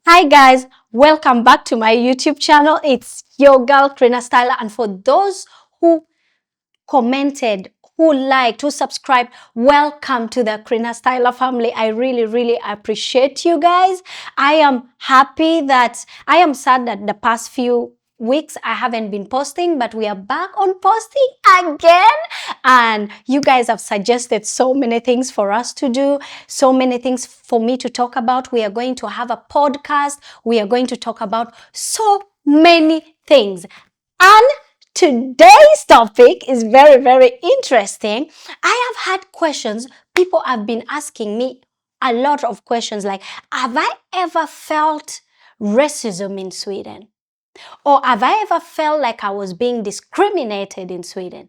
Hi guys, welcome back to my YouTube channel. It's your girl Krina Styla, and for those who commented, who liked, who subscribed, welcome to the Krina Styla family. I really appreciate you guys. I am sad that the past few weeks I haven't been posting, but we are back on posting again, and you guys have suggested so many things for us to do, so many things for me to talk about. We are going to have a podcast. We are going to talk about so many things. And today's topic is very interesting. I have had questions. People have been asking me a lot of questions like, have I ever felt racism in Sweden? Or have I ever felt like I was being discriminated in Sweden?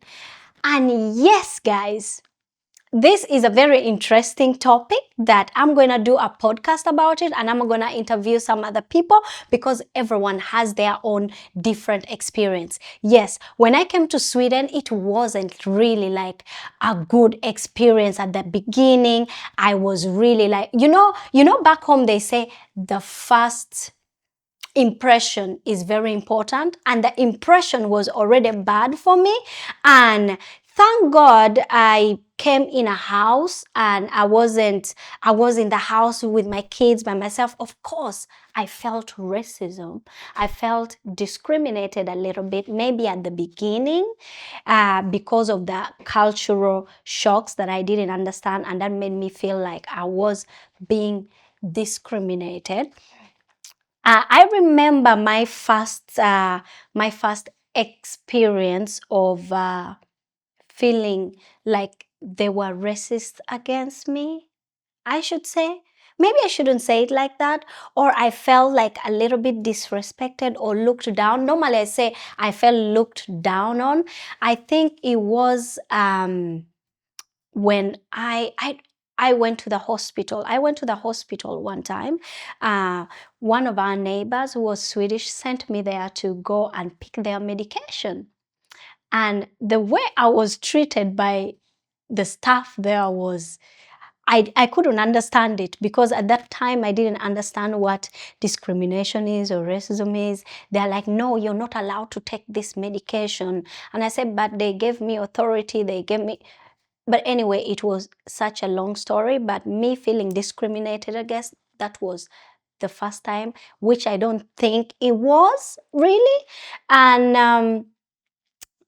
And yes, guys, this is a very interesting topic that I'm going to do a podcast about it, and I'm going to interview some other people because everyone has their own different experience. Yes, when I came to Sweden, it wasn't really like a good experience at the beginning. I was really like, back home they say the first impression is very important, and the impression was already bad for me. And thank God I came in a house, and I was in the house with my kids by myself. Of course I felt racism. I felt discriminated a little bit, maybe at the beginning, because of the cultural shocks that I didn't understand, and that made me feel like I was being discriminated. I remember my first experience of feeling like they were racist against me. I should say. Maybe I shouldn't say it like that. Or I felt like a little bit disrespected or looked down. Normally I say I felt looked down on. I think it was when I went to the hospital. I went to the hospital one time. One of our neighbors who was Swedish sent me there to go and pick their medication. And the way I was treated by the staff there was, I couldn't understand it, because at that time I didn't understand what discrimination is or racism is. They're like, no, you're not allowed to take this medication. And I said, but they gave me authority. They gave me, but anyway, it was such a long story, but me feeling discriminated against, that was the first time, which I don't think it was really. And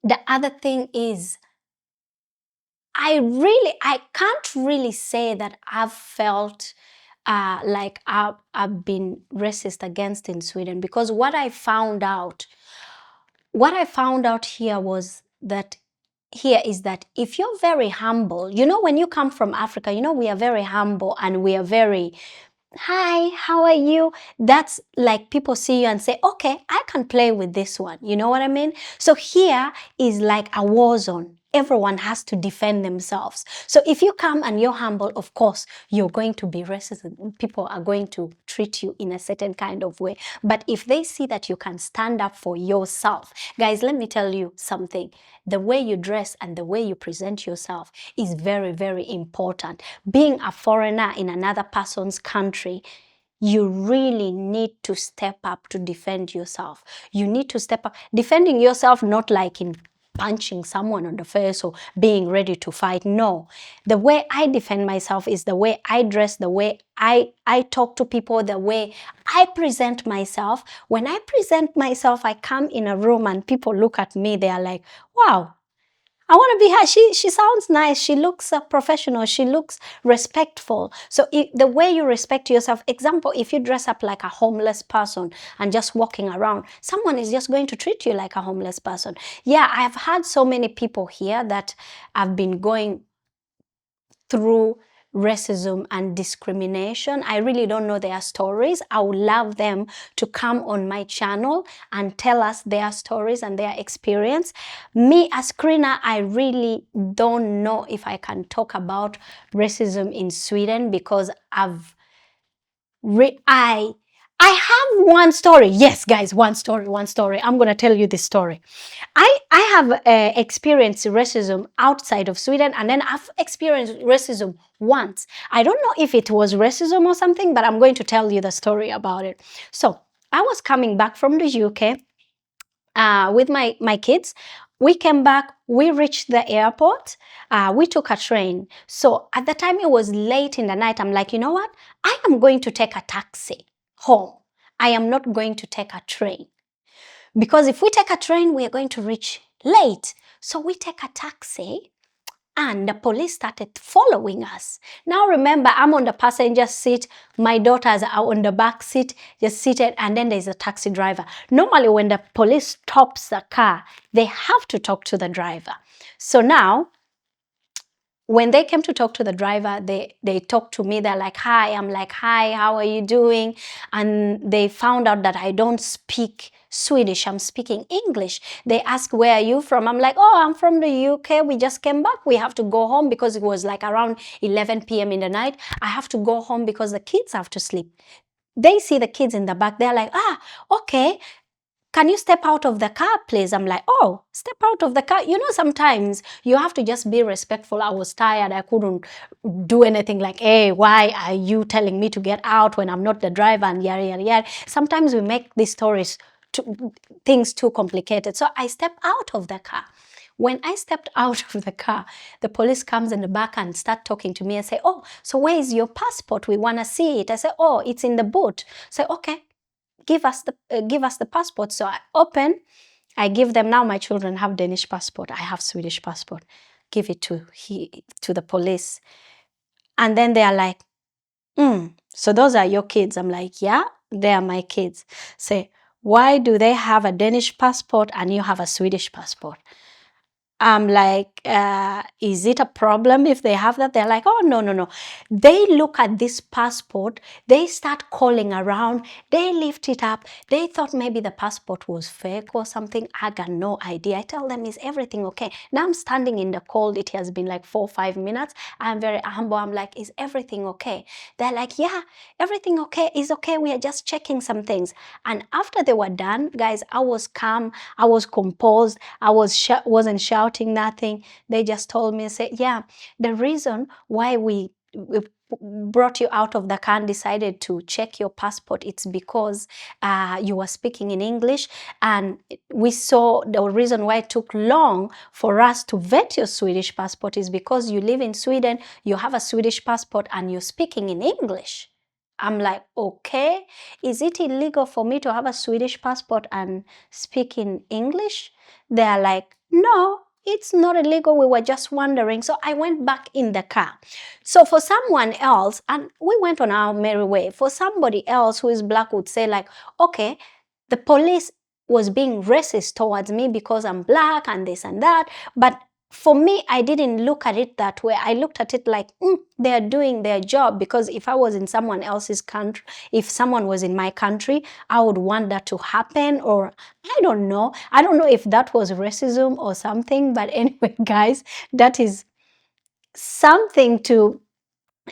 the other thing is, I can't really say that I've felt like I've been racist against in Sweden, because what I found out here was that here is that if you're very humble, when you come from Africa, we are very humble, and we are very, hi, how are you? That's like people see you and say, okay, I can play with this one. You know what I mean? So here is like a war zone. Everyone has to defend themselves. So if you come and you're humble, of course, you're going to be racist. People are going to treat you in a certain kind of way. But if they see that you can stand up for yourself, guys, let me tell you something. The way you dress and the way you present yourself is very important. Being a foreigner in another person's country, you really need to step up to defend yourself. You need to step up. Defending yourself, not like in punching someone on the face or being ready to fight. No. The way I defend myself is the way I dress, the way I talk to people, the way I present myself. When I present myself, I come in a room and people look at me, they are like, wow, I want to be her. She sounds nice. She looks professional. She looks respectful. So the way you respect yourself, example, if you dress up like a homeless person and just walking around, someone is just going to treat you like a homeless person. Yeah, I have had so many people here that have been going through racism and discrimination. I really don't know their stories. I would love them to come on my channel and tell us their stories and their experience. Me as Krina, I really don't know if I can talk about racism in Sweden, because I have one story. Yes, guys, one story, one story. I'm going to tell you this story. I have experienced racism outside of Sweden, and then I've experienced racism once. I don't know if it was racism or something, but I'm going to tell you the story about it. So I was coming back from the UK with my kids. We came back, we reached the airport, we took a train. So at the time it was late in the night, I'm like, you know what? I am going to take a taxi home. I am not going to take a train. Because if we take a train, we are going to reach late. So we take a taxi and the police started following us. Now remember, I'm on the passenger seat, my daughters are on the back seat, just seated, and then there's a taxi driver. Normally when the police stops the car, they have to talk to the driver. So now, when they came to talk to the driver, they talked to me. They're like, hi. I'm like, hi, how are you doing? And they found out that I don't speak Swedish. I'm speaking English. They asked, where are you from? I'm like, oh, I'm from the UK. We just came back. We have to go home because it was like around 11 p.m. in the night. I have to go home because the kids have to sleep. They see the kids in the back. They're like, okay. Can you step out of the car, please? I'm like, oh, step out of the car. You know, sometimes you have to just be respectful. I was tired. I couldn't do anything like, hey, why are you telling me to get out when I'm not the driver and yada, yada, yada. Sometimes we make these stories, things too complicated. So I stepped out of the car. When I stepped out of the car, the police comes in the back and start talking to me and say, oh, so where is your passport? We want to see it. I say, oh, it's in the boot. Say, okay. Give us the passport. So I open, I give them. Now my children have Danish passport, I have Swedish passport. Give it to the police, and then they are like, so those are your kids? I'm like, yeah, they are my kids. Say, why do they have a Danish passport and you have a Swedish passport? I'm like, is it a problem if they have that? They're like, oh, no, no, no. They look at this passport. They start calling around. They lift it up. They thought maybe the passport was fake or something. I got no idea. I tell them, is everything okay? Now I'm standing in the cold. It has been like 4 or 5 minutes. I'm very humble. I'm like, is everything okay? They're like, yeah, everything okay is okay. We are just checking some things. And after they were done, guys, I was calm. I was composed. I wasn't shouting nothing. They just told me, say, yeah, the reason why we brought you out of the car and decided to check your passport, it's because you were speaking in English, and we saw the reason why it took long for us to vet your Swedish passport is because you live in Sweden, you have a Swedish passport, and you're speaking in English. I'm like, okay, is it illegal for me to have a Swedish passport and speak in English? They're like, no, it's not illegal. We were just wondering. So I went back in the car. So for someone else, and we went on our merry way, for somebody else who is black would say like, okay, the police was being racist towards me because I'm black and this and that. But for me, I didn't look at it that way. I looked at it like, they are doing their job, because if I was in someone else's country, if someone was in my country, I would want that to happen, or I don't know. I don't know if that was racism or something, but anyway, guys, that is something to,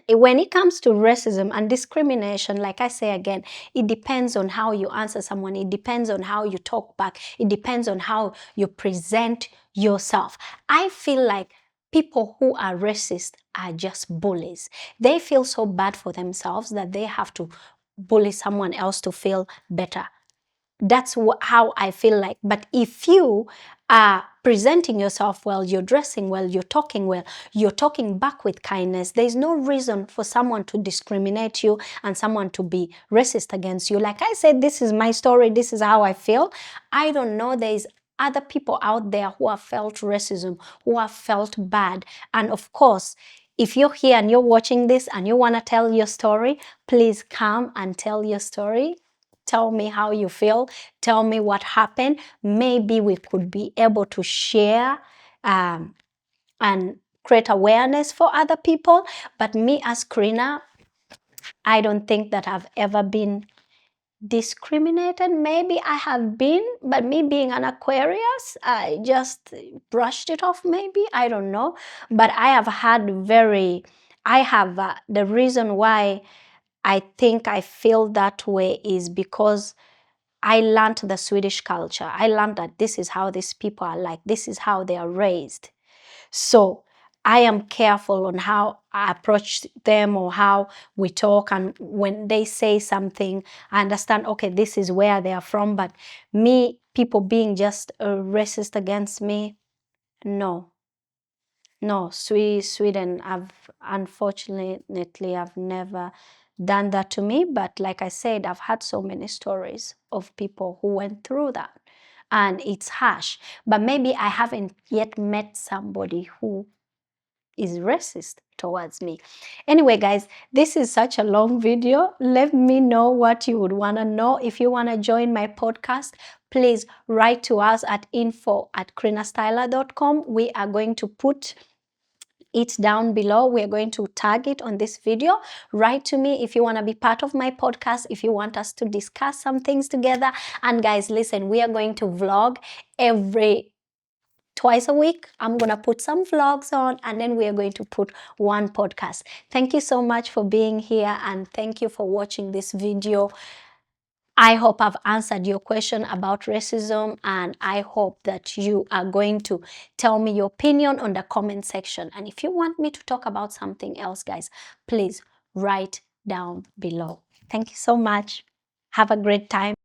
when it comes to racism and discrimination, like I say again, it depends on how you answer someone. It depends on how you talk back. It depends on how you present yourself. I feel like people who are racist are just bullies. They feel so bad for themselves that they have to bully someone else to feel better. That's how I feel like. But if you are presenting yourself well, you're dressing well, you're talking well, you're talking back with kindness, there's no reason for someone to discriminate you and someone to be racist against you. Like I said, this is my story. This is how I feel. I don't know. There's other people out there who have felt racism, who have felt bad. And of course, if you're here and you're watching this and you want to tell your story, please come and tell your story. Tell me how you feel. Tell me what happened. Maybe we could be able to share and create awareness for other people. But me as Krina, I don't think that I've ever been discriminated. Maybe I have been, but me being an Aquarius, I just brushed it off maybe. I don't know. But I have had the reason why I think I feel that way is because I learned the Swedish culture. I learned that this is how these people are like. This is how they are raised. So I am careful on how I approach them or how we talk. And when they say something, I understand, okay, this is where they are from. But me, people being just racist against me, no. No, Sweden, unfortunately, I've never done that to me. But like I said, I've had so many stories of people who went through that. And it's harsh. But maybe I haven't yet met somebody who is racist towards me. Anyway, guys, this is such a long video. Let me know what you would want to know. If you want to join my podcast, please write to us at info@krinastyla.com. We are going to put it down below. We're going to tag it on this video. Write to me if you want to be part of my podcast, if you want us to discuss some things together. And guys, listen, we are going to vlog every twice a week. I'm going to put some vlogs on, and then we are going to put one podcast. Thank you so much for being here, and thank you for watching this video. I hope I've answered your question about racism, and I hope that you are going to tell me your opinion on the comment section. And if you want me to talk about something else, guys, please write down below. Thank you so much. Have a great time.